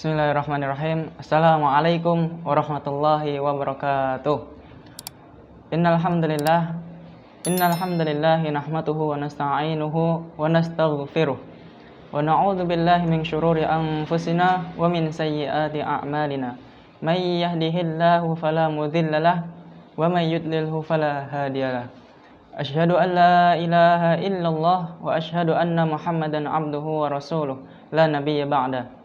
Bismillahirrahmanirrahim. Assalamualaikum warahmatullahi wabarakatuh. Innal hamdalillah nahmaduhu wa nasta'inuhu wa nastaghfiruh wa na'udzu billahi min syururi anfusina wa min sayyiati a'malina. May yahdihillahu fala mudhillalah wa may yudlilhu fala hadiyalah. Asyhadu an la ilaha illallah wa asyhadu anna Muhammadan abduhu wa rasuluh la nabiyya ba'da.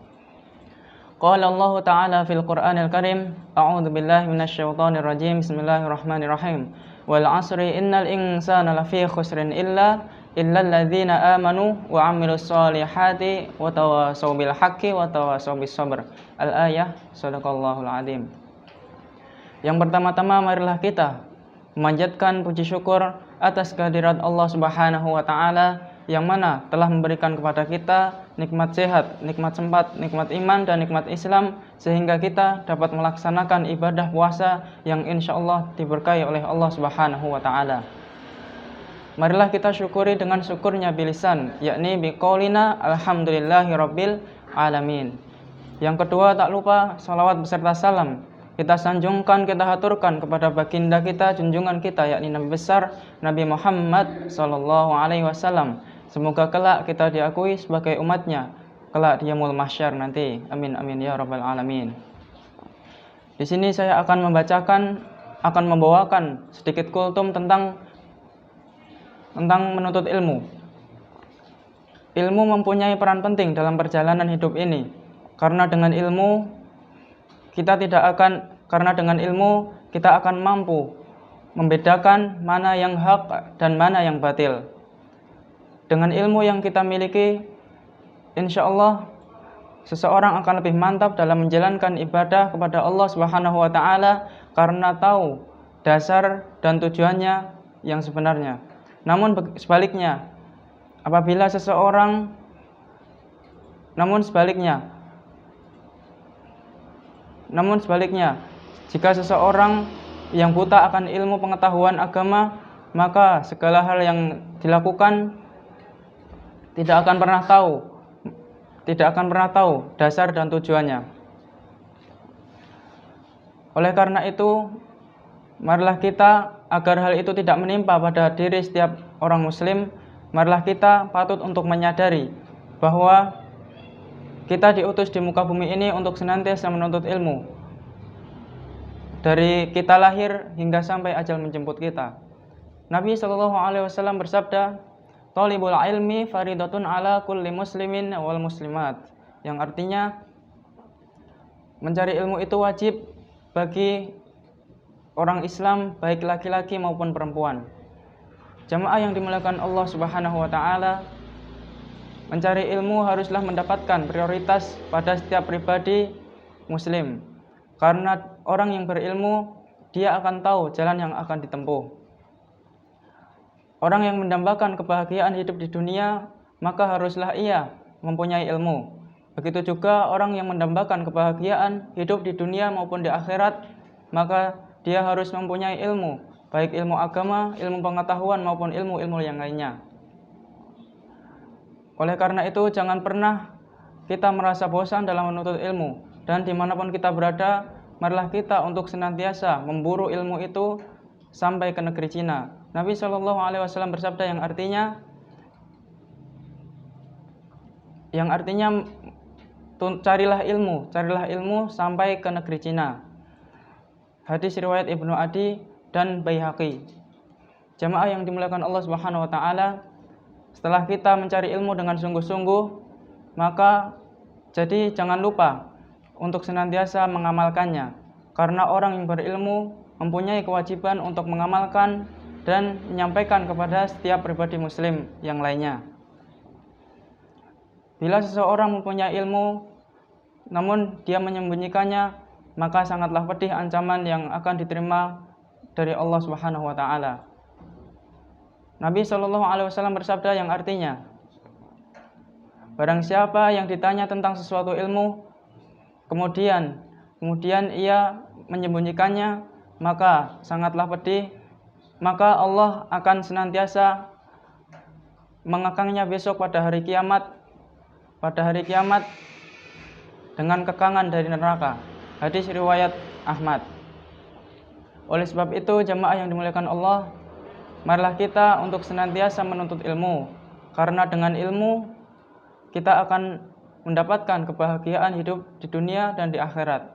Qala Allah Ta'ala fil Qur'anil Karim, a'udzu billahi minasyaitonir rajim. Bismillahirrahmanirrahim. Wal 'asri innal insana lafi khusrin illal ladzina amanu wa 'amilus solihati wa tawasaw bil haqqi wa tawasaw bis sabr. Al-ayah. Shadaqallahul 'adzim. Yang pertama-tama marilah kita memanjatkan puji syukur atas kehadirat Allah Subhanahu wa taala yang mana telah memberikan kepada kita nikmat sehat, nikmat sempat, nikmat iman dan nikmat Islam, sehingga kita dapat melaksanakan ibadah puasa yang insyaallah diberkahi oleh Allah Subhanahu wa taala. Marilah kita syukuri dengan syukurnya bilisan, yakni biqaulina alhamdulillahirabbil alamin. Yang kedua, tak lupa salawat beserta salam kita sanjungkan, kita haturkan kepada baginda kita, junjungan kita, yakni Nabi besar Nabi Muhammad sallallahu alaihi wasallam. Semoga kelak kita diakui sebagai umatnya kelak di yaumul mahsyar nanti. Amin amin ya rabbal alamin. Di sini saya akan membawakan sedikit kultum tentang menuntut ilmu. Ilmu mempunyai peran penting dalam perjalanan hidup ini. Karena dengan ilmu kita akan mampu membedakan mana yang hak dan mana yang batil. Dengan ilmu yang kita miliki, insya Allah seseorang akan lebih mantap dalam menjalankan ibadah kepada Allah Subhanahu wa taala karena tahu dasar dan tujuannya yang sebenarnya. Namun sebaliknya, jika seseorang yang buta akan ilmu pengetahuan agama, maka segala hal yang dilakukan tidak akan pernah tahu dasar dan tujuannya. Oleh karena itu, marilah kita, agar hal itu tidak menimpa pada diri setiap orang muslim, marilah kita patut untuk menyadari bahwa kita diutus di muka bumi ini untuk senantiasa menuntut ilmu, dari kita lahir hingga sampai ajal menjemput kita. Nabi SAW bersabda, "Thalibul ilmi faridatun ala kulli muslimin wal muslimat." Yang artinya, mencari ilmu itu wajib bagi orang Islam, baik laki-laki maupun perempuan. Jamaah yang dimuliakan Allah Subhanahu wa taala, mencari ilmu haruslah mendapatkan prioritas pada setiap pribadi muslim. Karena orang yang berilmu, dia akan tahu jalan yang akan ditempuh. Orang yang mendambakan kebahagiaan hidup di dunia, maka haruslah ia mempunyai ilmu. Begitu juga orang yang mendambakan kebahagiaan hidup di dunia maupun di akhirat, maka dia harus mempunyai ilmu, baik ilmu agama, ilmu pengetahuan maupun ilmu-ilmu yang lainnya. Oleh karena itu, jangan pernah kita merasa bosan dalam menuntut ilmu. Dan dimanapun kita berada, marilah kita untuk senantiasa memburu ilmu itu sampai ke negeri Cina. Nabi SAW bersabda yang artinya carilah ilmu sampai ke negeri Cina. Hadis riwayat Ibnu Adi dan Baihaqi. Jamaah yang dimuliakan Allah Subhanahu wa taala, setelah kita mencari ilmu dengan sungguh-sungguh, maka jadi jangan lupa untuk senantiasa mengamalkannya. Karena orang yang berilmu mempunyai kewajiban untuk mengamalkan dan menyampaikan kepada setiap pribadi muslim yang lainnya. Bila seseorang mempunyai ilmu namun dia menyembunyikannya, maka sangatlah pedih ancaman yang akan diterima dari Allah Subhanahu wa taala. Nabi SAW bersabda yang artinya, barang siapa yang ditanya tentang sesuatu ilmu kemudian ia menyembunyikannya, maka sangatlah pedih, maka Allah akan senantiasa mengekangnya besok pada hari kiamat dengan kekangan dari neraka. Hadis riwayat Ahmad. Oleh sebab itu, jamaah yang dimuliakan Allah, marilah kita untuk senantiasa menuntut ilmu, karena dengan ilmu kita akan mendapatkan kebahagiaan hidup di dunia dan di akhirat.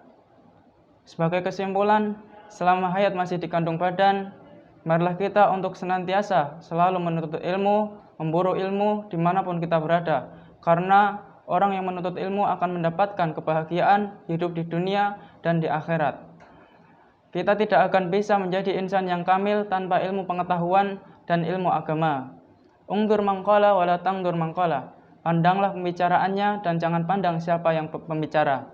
Sebagai kesimpulan, selama hayat masih dikandung badan, marilah kita untuk senantiasa selalu menuntut ilmu, memburu ilmu dimanapun kita berada, karena orang yang menuntut ilmu akan mendapatkan kebahagiaan hidup di dunia dan di akhirat. Kita tidak akan bisa menjadi insan yang kamil tanpa ilmu pengetahuan dan ilmu agama. Ungdur mangqala wala tangdur mangqala. Pandanglah pembicaraannya dan jangan pandang siapa yang pembicara.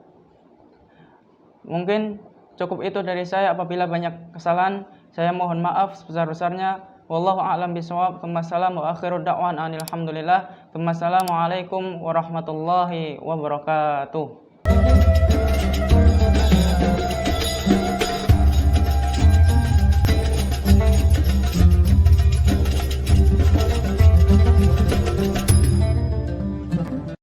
Mungkin cukup itu dari saya. Apabila banyak kesalahan, saya mohon maaf sebesar-besarnya. Wallahu a'lam bishawab. Wassalamu akhiru da'wan alhamdulillah. Wassalamualaikum warahmatullahi wabarakatuh.